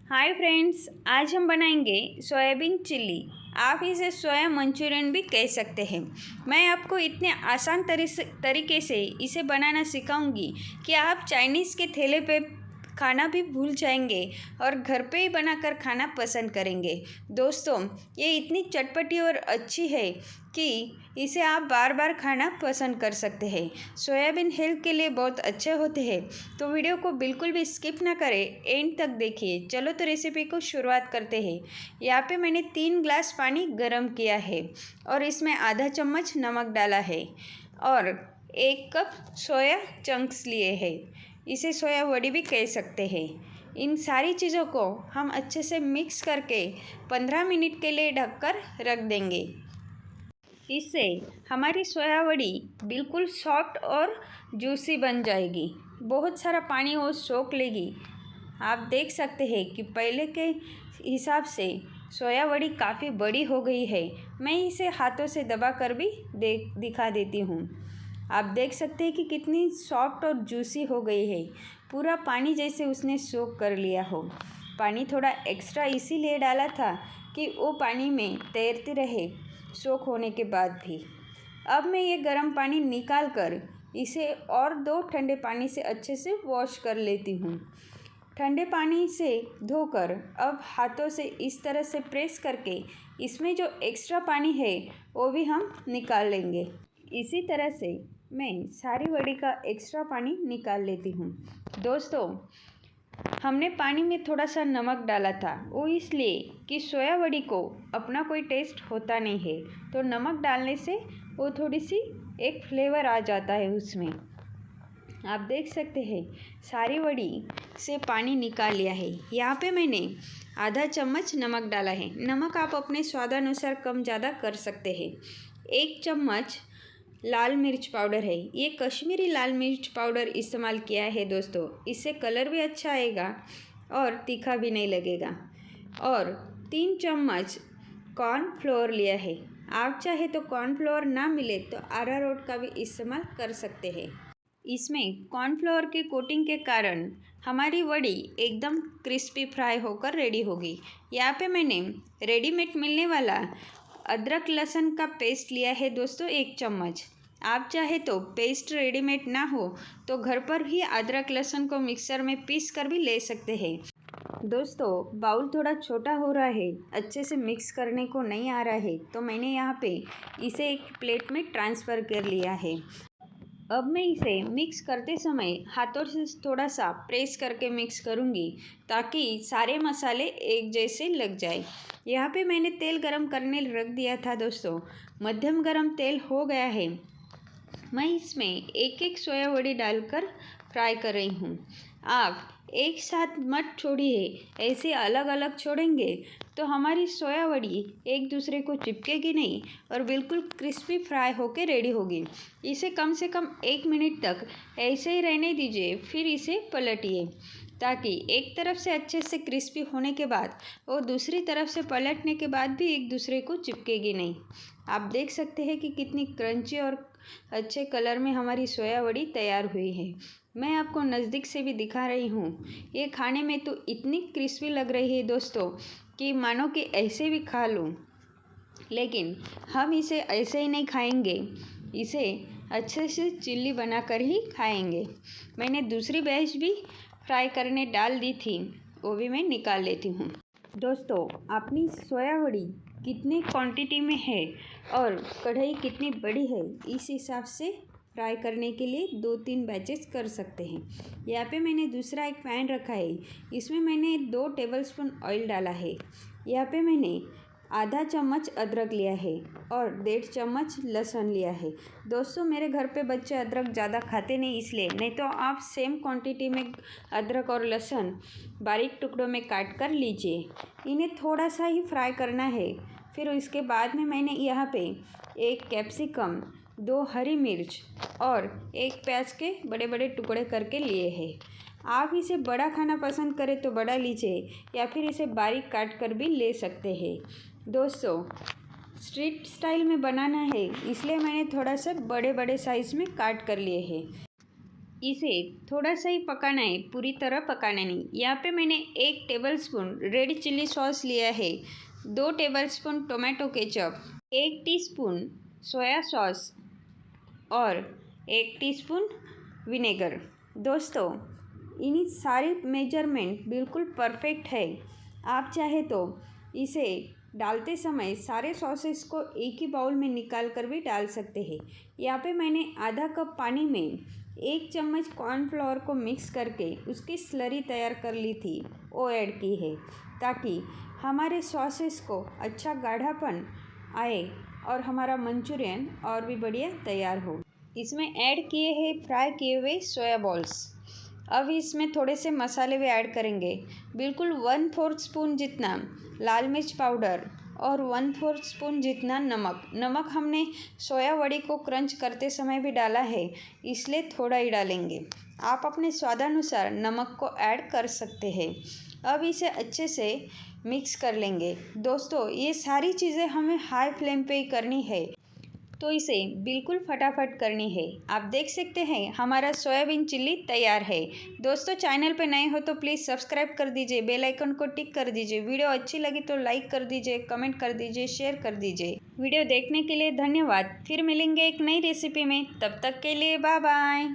Hi friends, आज हम बनाएंगे सोयाबीन चिल्ली। आप इसे सोया मंचूरियन भी कह सकते हैं। मैं आपको इतने आसान तरीके से इसे बनाना सिखाऊंगी कि आप चाइनीज़ के ठेले पे खाना भी भूल जाएंगे और घर पे ही बनाकर खाना पसंद करेंगे। दोस्तों, ये इतनी चटपटी और अच्छी है कि इसे आप बार बार खाना पसंद कर सकते हैं। सोयाबीन हेल्थ के लिए बहुत अच्छे होते हैं, तो वीडियो को बिल्कुल भी स्किप ना करें, एंड तक देखिए। चलो तो रेसिपी को शुरुआत करते हैं। यहाँ पे मैंने 3 ग्लास पानी गरम किया है और इसमें आधा चम्मच नमक डाला है और 1 कप सोया चंक्स लिए हैं। इसे सोया वड़ी भी कह सकते हैं। इन सारी चीज़ों को हम अच्छे से मिक्स करके 15 मिनट के लिए ढककर रख देंगे। इससे हमारी सोया वड़ी बिल्कुल सॉफ्ट और जूसी बन जाएगी। बहुत सारा पानी वो सोख लेगी। आप देख सकते हैं कि पहले के हिसाब से सोया वड़ी काफ़ी बड़ी हो गई है। मैं इसे हाथों से दबा कर भी दिखा देती हूँ। आप देख सकते हैं कि कितनी सॉफ्ट और जूसी हो गई है। पूरा पानी जैसे उसने सोख कर लिया हो। पानी थोड़ा एक्स्ट्रा इसीलिए डाला था कि वो पानी में तैरती रहे सोख होने के बाद भी। अब मैं ये गर्म पानी निकाल कर इसे और 2 ठंडे पानी से अच्छे से वॉश कर लेती हूँ। ठंडे पानी से धोकर अब हाथों से इस तरह से प्रेस करके इसमें जो एक्स्ट्रा पानी है वो भी हम निकाल लेंगे। इसी तरह से मैं सारी वड़ी का एक्स्ट्रा पानी निकाल लेती हूँ। दोस्तों, हमने पानी में थोड़ा सा नमक डाला था, वो इसलिए कि सोया वड़ी को अपना कोई टेस्ट होता नहीं है, तो नमक डालने से वो थोड़ी सी एक फ्लेवर आ जाता है उसमें। आप देख सकते हैं सारी वड़ी से पानी निकाल लिया है। यहाँ पे मैंने आधा चम्मच नमक डाला है। नमक आप अपने स्वादानुसार कम ज़्यादा कर सकते हैं। 1 चम्मच लाल मिर्च पाउडर है। ये कश्मीरी लाल मिर्च पाउडर इस्तेमाल किया है दोस्तों। इससे कलर भी अच्छा आएगा और तीखा भी नहीं लगेगा। और 3 चम्मच कॉर्नफ्लोर लिया है। आप चाहे तो कॉर्नफ्लोर ना मिले तो अरारोट का भी इस्तेमाल कर सकते हैं। इसमें कॉर्नफ्लोर के कोटिंग के कारण हमारी वड़ी एकदम क्रिस्पी फ्राई होकर रेडी होगी। यहाँ पे मैंने रेडीमेड मिलने वाला अदरक लहसुन का पेस्ट लिया है दोस्तों, 1 चम्मच। आप चाहे तो पेस्ट रेडीमेड ना हो तो घर पर भी अदरक लहसुन को मिक्सर में पीस कर भी ले सकते हैं। दोस्तों, बाउल थोड़ा छोटा हो रहा है, अच्छे से मिक्स करने को नहीं आ रहा है, तो मैंने यहाँ पे इसे एक प्लेट में ट्रांसफ़र कर लिया है। अब मैं इसे मिक्स करते समय हाथों से थोड़ा सा प्रेस करके मिक्स करूँगी ताकि सारे मसाले एक जैसे लग जाए। यहाँ पे मैंने तेल गरम करने रख दिया था दोस्तों। मध्यम गरम तेल हो गया है। मैं इसमें एक एक सोया वड़ी डालकर फ्राई कर रही हूँ। आप एक साथ मत छोड़िए, ऐसे अलग अलग छोड़ेंगे तो हमारी सोया वड़ी एक दूसरे को चिपकेगी नहीं और बिल्कुल क्रिस्पी फ्राई होके रेडी होगी। इसे कम से कम 1 मिनट तक ऐसे ही रहने दीजिए, फिर इसे पलटिए ताकि एक तरफ से अच्छे से क्रिस्पी होने के बाद और दूसरी तरफ से पलटने के बाद भी एक दूसरे को चिपकेगी नहीं। आप देख सकते हैं कि कितनी क्रंची और अच्छे कलर में हमारी सोया वड़ी तैयार हुई है। मैं आपको नज़दीक से भी दिखा रही हूँ। ये खाने में तो इतनी क्रिस्पी लग रही है दोस्तों कि मानो कि ऐसे भी खा लूँ। लेकिन हम इसे ऐसे ही नहीं खाएंगे, इसे अच्छे से चिल्ली बनाकर ही खाएंगे। मैंने दूसरी बैच भी फ्राई करने डाल दी थी, वो भी मैं निकाल लेती हूँ। दोस्तों, अपनी सोया वड़ी कितनी क्वांटिटी में है और कढ़ाई कितनी बड़ी है, इस हिसाब से फ्राई करने के लिए 2-3 बैचेस कर सकते हैं। यहाँ पे मैंने दूसरा एक पैन रखा है। इसमें मैंने 2 टेबलस्पून ऑयल डाला है। यहाँ पे मैंने आधा चम्मच अदरक लिया है और 1.5 चम्मच लहसुन लिया है। दोस्तों, मेरे घर पे बच्चे अदरक ज़्यादा खाते नहीं, इसलिए नहीं तो आप सेम क्वांटिटी में अदरक और लहसुन बारीक टुकड़ों में काट कर लीजिए। इन्हें थोड़ा सा ही फ्राई करना है। फिर इसके बाद में मैंने यहाँ पे 1 कैप्सिकम, 2 हरी मिर्च और 1 प्याज के बड़े बड़े टुकड़े करके लिए हैं। आप इसे बड़ा खाना पसंद करें तो बड़ा लीजिए या फिर इसे बारीक काट कर भी ले सकते हैं। दोस्तों, स्ट्रीट स्टाइल में बनाना है, इसलिए मैंने थोड़ा सा बड़े बड़े साइज़ में काट कर लिए हैं। इसे थोड़ा सा ही पकाना है, पूरी तरह पकाना नहीं। यहाँ पे मैंने 1 टेबलस्पून रेड चिल्ली सॉस लिया है, 2 tablespoon tomato ketchup, 1 teaspoon soya sauce और 1 टीस्पून विनेगर। दोस्तों, इन्हीं सारी मेजरमेंट बिल्कुल परफेक्ट है। आप चाहे तो इसे डालते समय सारे सॉसेस को एक ही बाउल में निकाल कर भी डाल सकते हैं। यहाँ पे मैंने आधा कप पानी में 1 चम्मच कॉर्नफ्लोर को मिक्स करके उसकी स्लरी तैयार कर ली थी, वो ऐड की है, ताकि हमारे सॉसेस को अच्छा गाढ़ापन आए और हमारा मंचूरियन और भी बढ़िया तैयार हो। इसमें ऐड किए हैं फ्राई किए हुए सोया बॉल्स। अब इसमें थोड़े से मसाले भी ऐड करेंगे, बिल्कुल 1/4 स्पून जितना लाल मिर्च पाउडर और 1/4 स्पून जितना नमक हमने सोया वड़ी को क्रंच करते समय भी डाला है, इसलिए थोड़ा ही डालेंगे। आप अपने स्वादानुसार नमक को ऐड कर सकते हैं। अब इसे अच्छे से मिक्स कर लेंगे। दोस्तों, ये सारी चीज़ें हमें हाई फ्लेम पे ही करनी है, तो इसे बिल्कुल फटाफट करनी है। आप देख सकते हैं हमारा सोयाबीन चिल्ली तैयार है। दोस्तों, चैनल पे नए हो तो प्लीज़ सब्सक्राइब कर दीजिए, बेल आइकन को टिक कर दीजिए। वीडियो अच्छी लगी तो लाइक कर दीजिए, कमेंट कर दीजिए, शेयर कर दीजिए। वीडियो देखने के लिए धन्यवाद। फिर मिलेंगे एक नई रेसिपी में, तब तक के लिए बाय बाय।